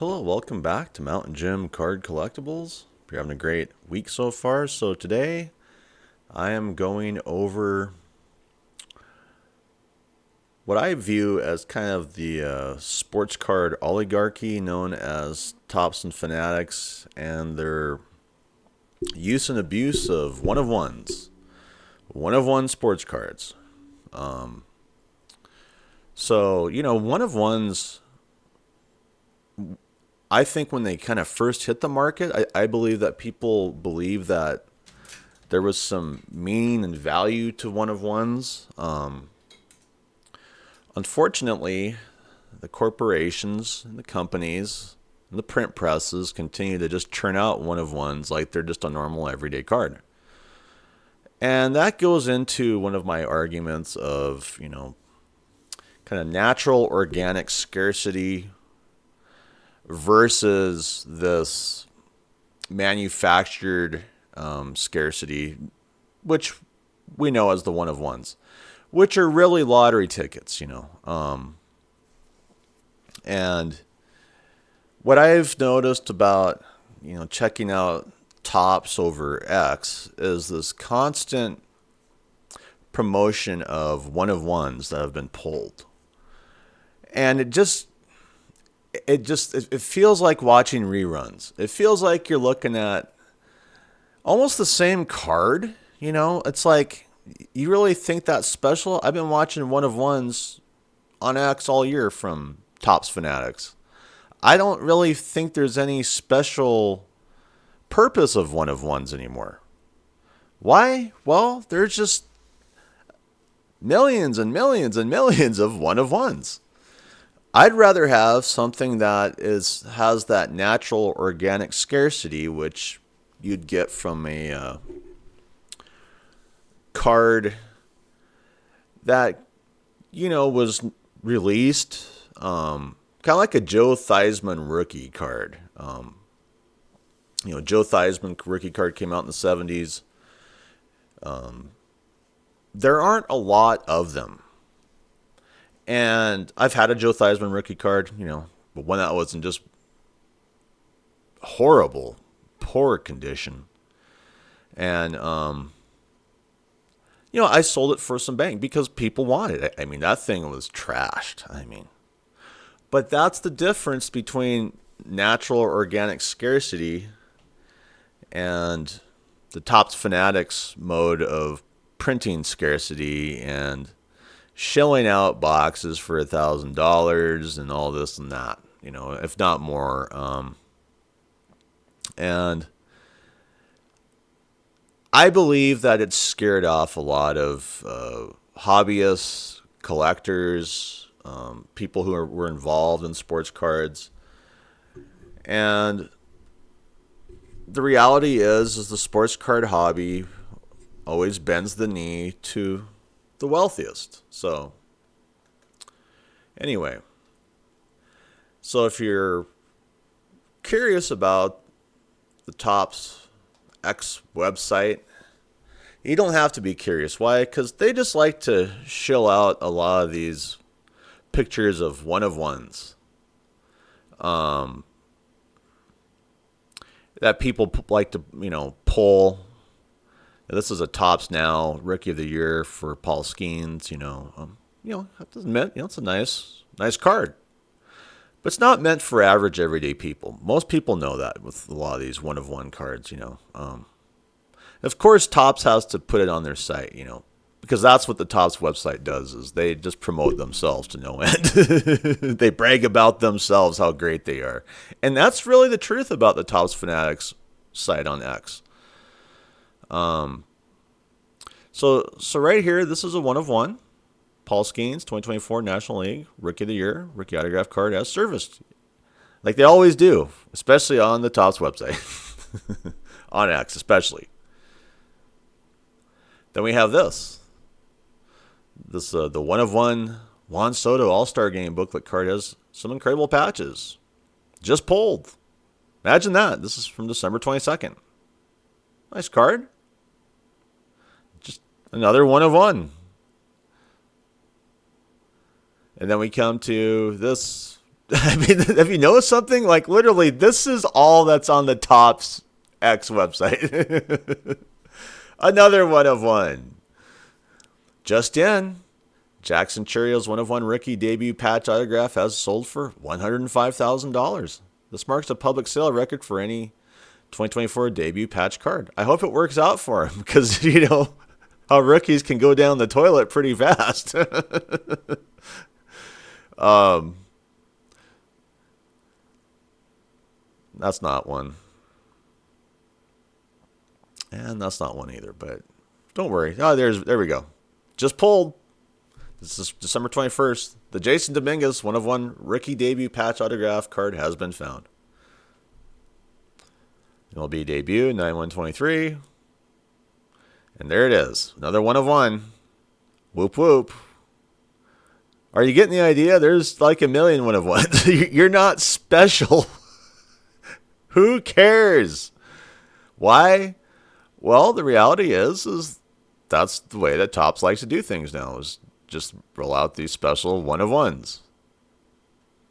Hello, welcome back to Mountain Gym Card Collectibles. You're having a great week so far. So today I am going over what I view as kind of the sports card oligarchy known as Tops and Fanatics and their use and abuse of one of ones. One of one sports cards. One of ones, I think when they kind of first hit the market, I believe that people believe that there was some meaning and value to one of ones. Unfortunately, the corporations and the companies and the print presses continue to just churn out one of ones like they're just a normal everyday card. And that goes into one of my arguments of, kind of natural organic scarcity versus this manufactured scarcity, which we know as the one of ones, which are really lottery tickets. And what I've noticed about, checking out Tops over X is this constant promotion of one of ones that have been pulled. And it feels like watching reruns. It feels like you're looking at almost the same card. It's like, you really think that's special? I've been watching one of ones on X all year from Tops Fanatics. I don't really think there's any special purpose of one of ones anymore. Why? Well, there's just millions and millions and millions of one of ones. I'd rather have something that has that natural organic scarcity, which you'd get from a card that was released, kind of like a Joe Theismann rookie card. Joe Theismann rookie card came out in the 70s. There aren't a lot of them. And I've had a Joe Theismann rookie card, but one that was in just horrible, poor condition. And, I sold it for some bank because people wanted it. I mean, that thing was trashed. But that's the difference between natural or organic scarcity and the Tops Fanatics mode of printing scarcity and shelling out boxes for $1,000 and all this and that, if not more. And I believe that it's scared off a lot of hobbyists, collectors, people who were involved in sports cards. And the reality is the sports card hobby always bends the knee to the wealthiest. So, anyway, so if you're curious about the Tops X website, you don't have to be curious. Why? Because they just like to shill out a lot of these pictures of one of ones that people like to, pull. This is a Tops Now Rookie of the Year for Paul Skeens. That doesn't mean, it's a nice card. But it's not meant for average everyday people. Most people know that with a lot of these one of one cards. Of course, Tops has to put it on their site. Because that's what the Tops website does, is they just promote themselves to no end. They brag about themselves, how great they are. And that's really the truth about the Tops Fanatics site on X. So right here, this is a one of one. Paul Skeens, 2024 National League Rookie of the Year, rookie autograph card as serviced. Like they always do, especially on the Tops website. On X, especially. Then we have this. The one of one Juan Soto All-Star Game booklet card has some incredible patches. Just pulled. Imagine that. This is from December 22nd. Nice card. Just another one of one. And then we come to this I mean, have you noticed something? Like, literally, this is all that's on the Topps X website. Another one of one. Just in, Jackson Cheerios one of one rookie debut patch autograph has sold for $105,000. This marks a public sale record for any 2024 debut patch card. I hope it works out for him because, you know, how rookies can go down the toilet pretty fast. That's not one. And that's not one either, but don't worry. Oh, there we go. Just pulled. This is December 21st. The Jason Dominguez one of one rookie debut patch autograph card has been found. MLB debut 9/1/23. And there it is. Another one of one. Whoop whoop. Are you getting the idea? There's like a million one of ones. You're not special. Who cares? Why? Well, the reality is that's the way that Topps likes to do things now, is just roll out these special one of ones.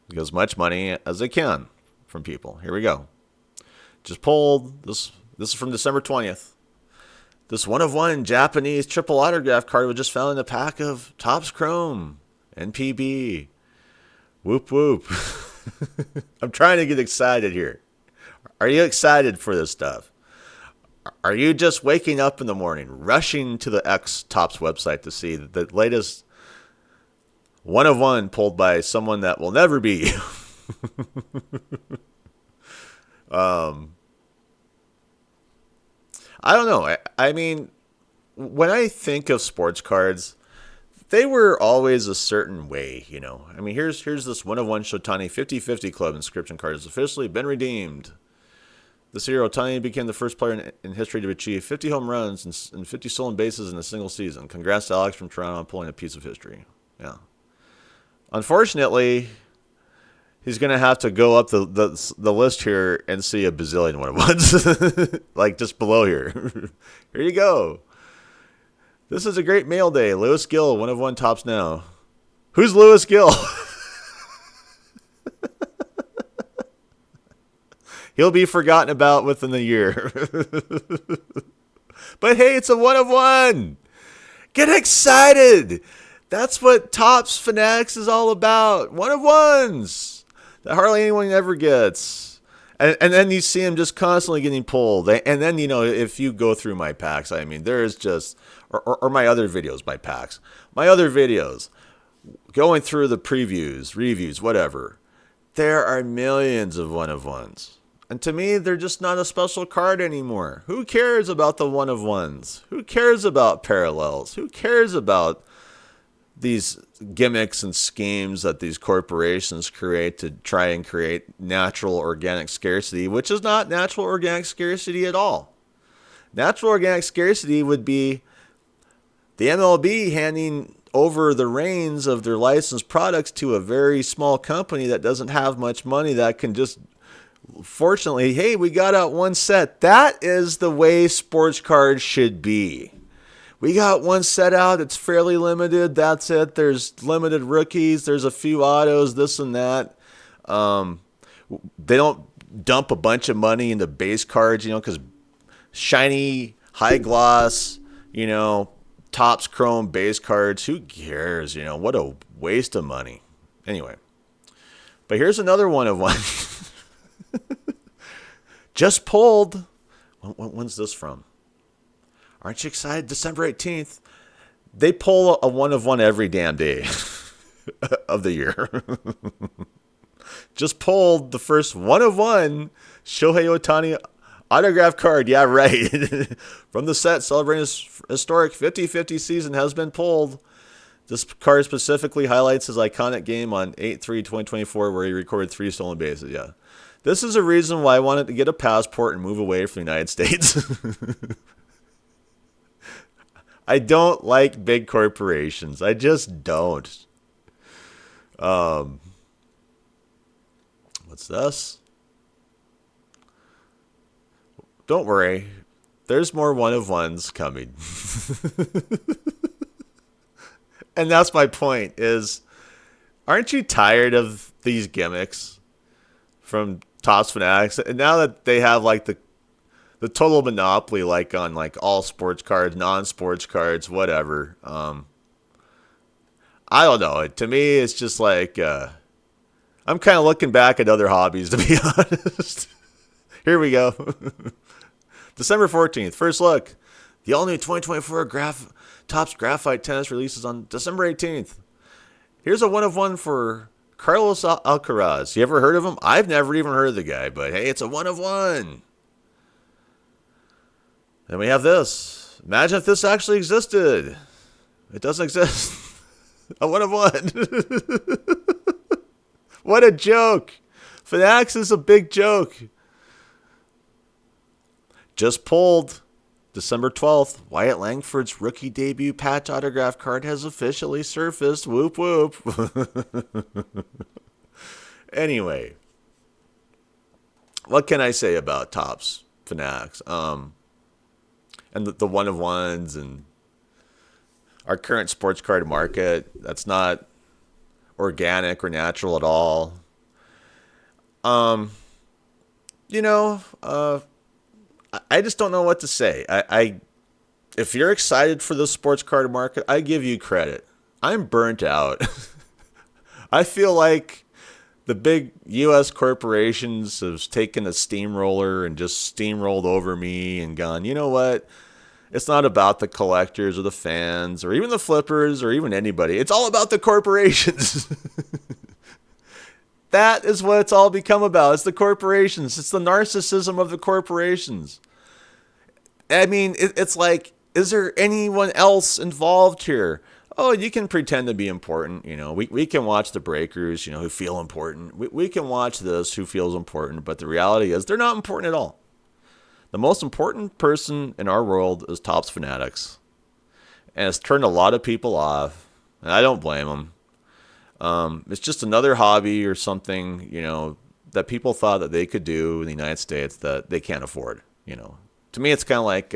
Get as much money as they can from people. Here we go. Just pulled this is from December 20th. This one of one Japanese triple autograph card was just found in a pack of Topps Chrome NPB. Whoop whoop. I'm trying to get excited here. Are you excited for this stuff? Are you just waking up in the morning, rushing to the X Topps website to see the latest one of one pulled by someone that will never be? I don't know. I mean, when I think of sports cards, they were always a certain way, you know. I mean, here's this one of one Shotani 50/50 Club inscription card has officially been redeemed. This year, Ohtani became the first player in history to achieve 50 home runs and 50 stolen bases in a single season. Congrats to Alex from Toronto on pulling a piece of history. Yeah. Unfortunately, he's going to have to go up the list here and see a bazillion one of ones. Like just below here. Here you go. This is a great mail day. Lewis Gill, one of one Topps now. Who's Lewis Gill? He'll be forgotten about within the year. But hey, it's a one of one. Get excited. That's what Topps Fanatics is all about. One of ones that hardly anyone ever gets. And then you see him just constantly getting pulled. And then, you know, if you go through my packs, I mean, there's just, or my other videos, my packs, my other videos, going through the previews, reviews, whatever, there are millions of one of ones. And to me, they're just not a special card anymore. Who cares about the one of ones? Who cares about parallels? Who cares about these gimmicks and schemes that these corporations create to try and create natural organic scarcity, which is not natural organic scarcity at all. Natural organic scarcity would be the MLB handing over the reins of their licensed products to a very small company that doesn't have much money that can just, fortunately, hey, we got out one set. That is the way sports cards should be. We got one set out. It's fairly limited. That's it. There's limited rookies. There's a few autos, this and that. They don't dump a bunch of money into base cards, you know, because shiny, high gloss, you know, Topps Chrome base cards. Who cares? You know, what a waste of money. Anyway, but here's another one of one. Just pulled. When's this from? Aren't you excited? December 18th. They pull a one of one every damn day of the year. Just pulled the first one of one Shohei Ohtani autograph card. Yeah, right. From the set celebrating his historic 50/50 season has been pulled. This card specifically highlights his iconic game on 8/3/2024 where he recorded 3 stolen bases. Yeah. This is a reason why I wanted to get a passport and move away from the United States. I don't like big corporations. I just don't. What's this? Don't worry. There's more one of ones coming. And that's my point is, aren't you tired of these gimmicks from Topps Fanatics, and now that they have like the total monopoly, like on like all sports cards, non-sports cards, whatever. I don't know. To me, it's just like I'm kind of looking back at other hobbies, to be honest. Here we go. December 14th, first look. The all-new 2024 Topps Graphite Tennis releases on December 18th. Here's a one-of-one for Carlos Alcaraz. You ever heard of him? I've never even heard of the guy, but hey, it's a one-of-one. Then we have this. Imagine if this actually existed. It doesn't exist. A one-of-one. What a joke. Fanatics is a big joke. Just pulled. December 12th, Wyatt Langford's rookie debut patch autograph card has officially surfaced. Whoop, whoop. Anyway, what can I say about Topps Fanatics? And the one-of-ones and our current sports card market, that's not organic or natural at all. I just don't know what to say. If you're excited for the sports card market, I give you credit. I'm burnt out. I feel like the big U.S. corporations have taken a steamroller and just steamrolled over me and gone, you know what? It's not about the collectors or the fans or even the flippers or even anybody. It's all about the corporations. That is what it's all become about. It's the corporations. It's the narcissism of the corporations. I mean, it's like, is there anyone else involved here? Oh, you can pretend to be important. We can watch the breakers, who feel important. We can watch this who feels important. But the reality is they're not important at all. The most important person in our world is Topps Fanatics. And it's turned a lot of people off. And I don't blame them. It's just another hobby or something, that people thought that they could do in the United States that they can't afford. To me, it's kind of like,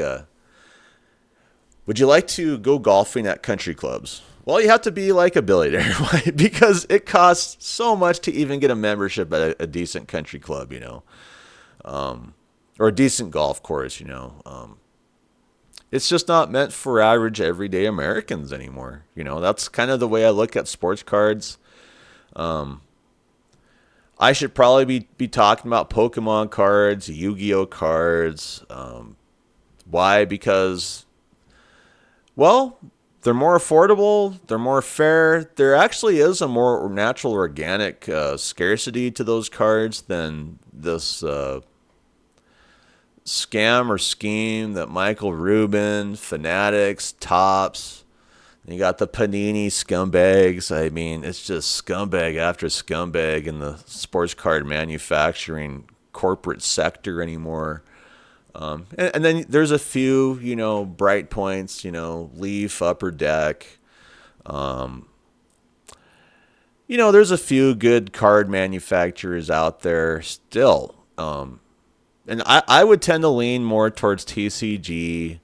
would you like to go golfing at country clubs? Well, you have to be like a billionaire, right? Because it costs so much to even get a membership at a decent country club, or a decent golf course, It's just not meant for average, everyday Americans anymore. That's kind of the way I look at sports cards. I should probably be talking about Pokemon cards, Yu-Gi-Oh cards. Why? Because, well, they're more affordable. They're more fair. There actually is a more natural, organic scarcity to those cards than this scam or scheme that Michael Rubin, Fanatics, Topps, you got the Panini scumbags. I mean, it's just scumbag after scumbag in the sports card manufacturing corporate sector anymore. And then there's a few, bright points, Leaf, Upper Deck. There's a few good card manufacturers out there still. And I would tend to lean more towards TCG,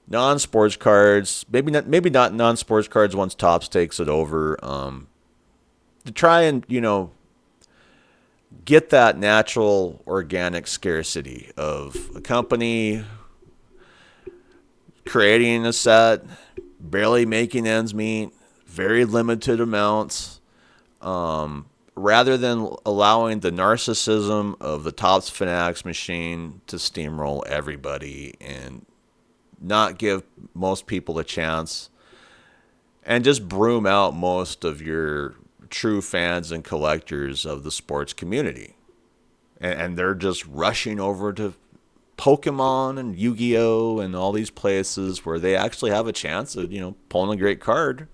non-sports cards, maybe not non-sports cards once Topps takes it over, to try and, get that natural, organic scarcity of a company creating a set, barely making ends meet, very limited amounts, rather than allowing the narcissism of the Topps Fanatics machine to steamroll everybody and not give most people a chance and just broom out most of your true fans and collectors of the sports community. And they're just rushing over to Pokemon and Yu-Gi-Oh! And all these places where they actually have a chance of, pulling a great card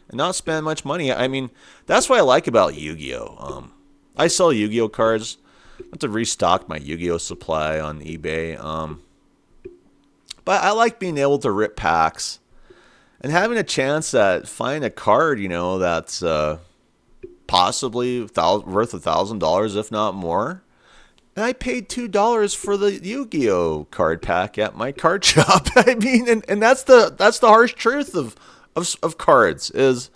and not spend much money. I mean, that's what I like about Yu-Gi-Oh! I sell Yu-Gi-Oh! Cards. I have to restock my Yu-Gi-Oh! Supply on eBay. But I like being able to rip packs and having a chance at finding a card, that's possibly worth $1,000, if not more. And I paid $2 for the Yu-Gi-Oh! Card pack at my card shop. I mean, and that's the harsh truth of cards is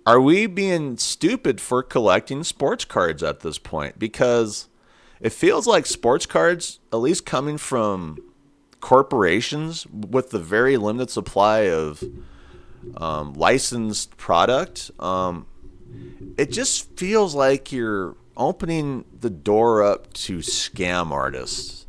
are we being stupid for collecting sports cards at this point? Because it feels like sports cards, at least coming from corporations with the very limited supply of licensed product, it just feels like you're opening the door up to scam artists.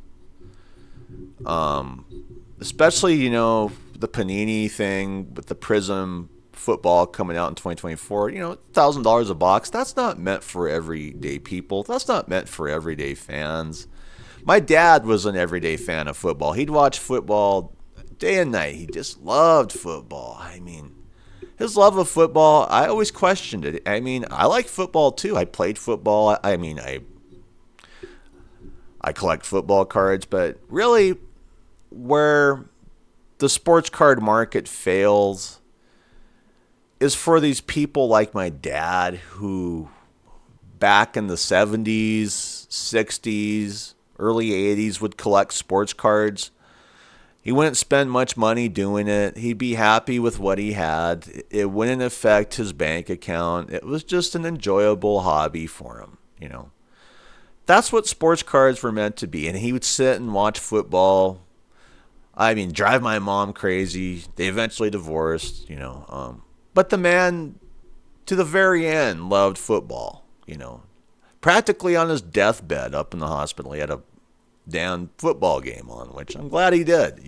Especially, the Panini thing with the Prism football coming out in 2024, $1,000 a box. That's not meant for everyday people. That's not meant for everyday fans. My dad was an everyday fan of football. He'd watch football day and night. He just loved football. I mean, his love of football, I always questioned it. I mean, I like football too. I played football. I collect football cards, but really where the sports card market fails is for these people like my dad who back in the 70s, 60s, early 80s would collect sports cards. He wouldn't spend much money doing it. He'd be happy with what he had. It wouldn't affect his bank account. It was just an enjoyable hobby for him. That's what sports cards were meant to be. And he would sit and watch football. I mean, drive my mom crazy. They eventually divorced, But the man, to the very end, loved football, Practically on his deathbed up in the hospital, he had a damn football game on, which I'm glad he did,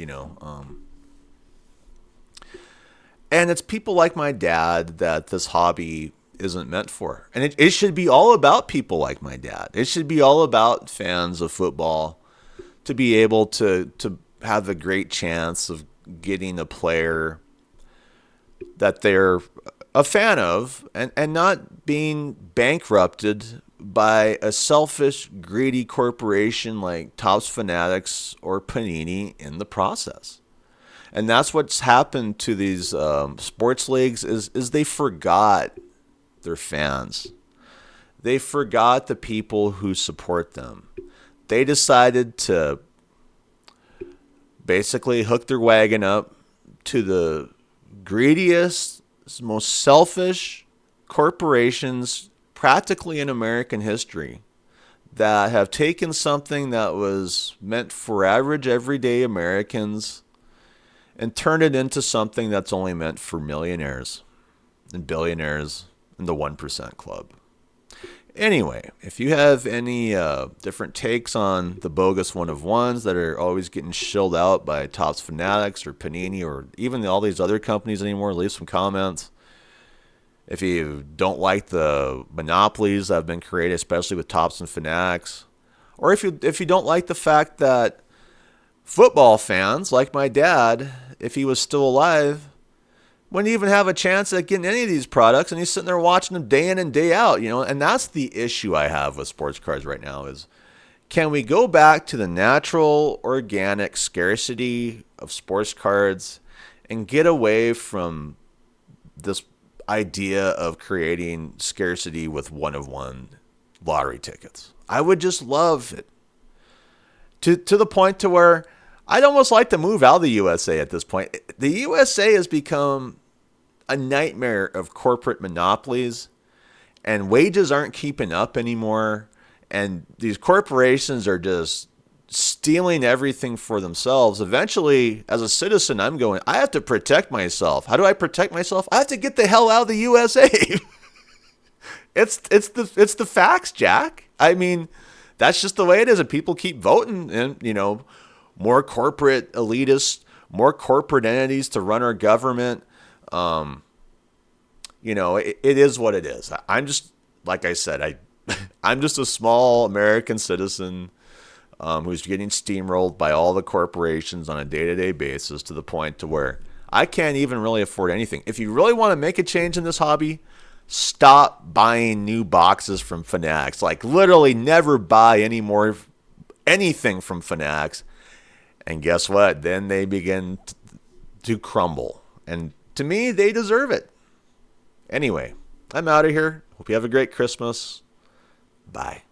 And it's people like my dad that this hobby isn't meant for. And it should be all about people like my dad. It should be all about fans of football to be able to have a great chance of getting a player that they're a fan of and not being bankrupted by a selfish, greedy corporation like Topps Fanatics or Panini in the process. And that's what's happened to these sports leagues is they forgot their fans. They forgot the people who support them. They decided to basically hook their wagon up to the greediest, most selfish corporations practically in American history that have taken something that was meant for average, everyday Americans and turned it into something that's only meant for millionaires and billionaires and the 1% club. Anyway, if you have any different takes on the bogus one of ones that are always getting shilled out by Topps Fanatics or Panini or even all these other companies anymore, leave some comments. If you don't like the monopolies that have been created, especially with Topps and Fanatics, or if you don't like the fact that football fans like my dad, if he was still alive, wouldn't even have a chance at getting any of these products, and he's sitting there watching them day in and day out, and that's the issue I have with sports cards right now is, can we go back to the natural, organic scarcity of sports cards and get away from this idea of creating scarcity with one-of-one lottery tickets? I would just love it to the point to where I'd almost like to move out of the USA at this point. The USA has become a nightmare of corporate monopolies, and wages aren't keeping up anymore. And these corporations are just stealing everything for themselves. Eventually, as a citizen, I have to protect myself. How do I protect myself? I have to get the hell out of the USA. It's the facts, Jack. I mean, that's just the way it is. And people keep voting and, more corporate elitists, more corporate entities to run our government. It is what it is. I'm just, like I said, I'm just a small American citizen who's getting steamrolled by all the corporations on a day-to-day basis to the point to where I can't even really afford anything. If you really want to make a change in this hobby, stop buying new boxes from Fanatics. Like literally never buy any more anything from Fanatics. And guess what? Then they begin to crumble. And to me, they deserve it. Anyway, I'm out of here. Hope you have a great Christmas. Bye.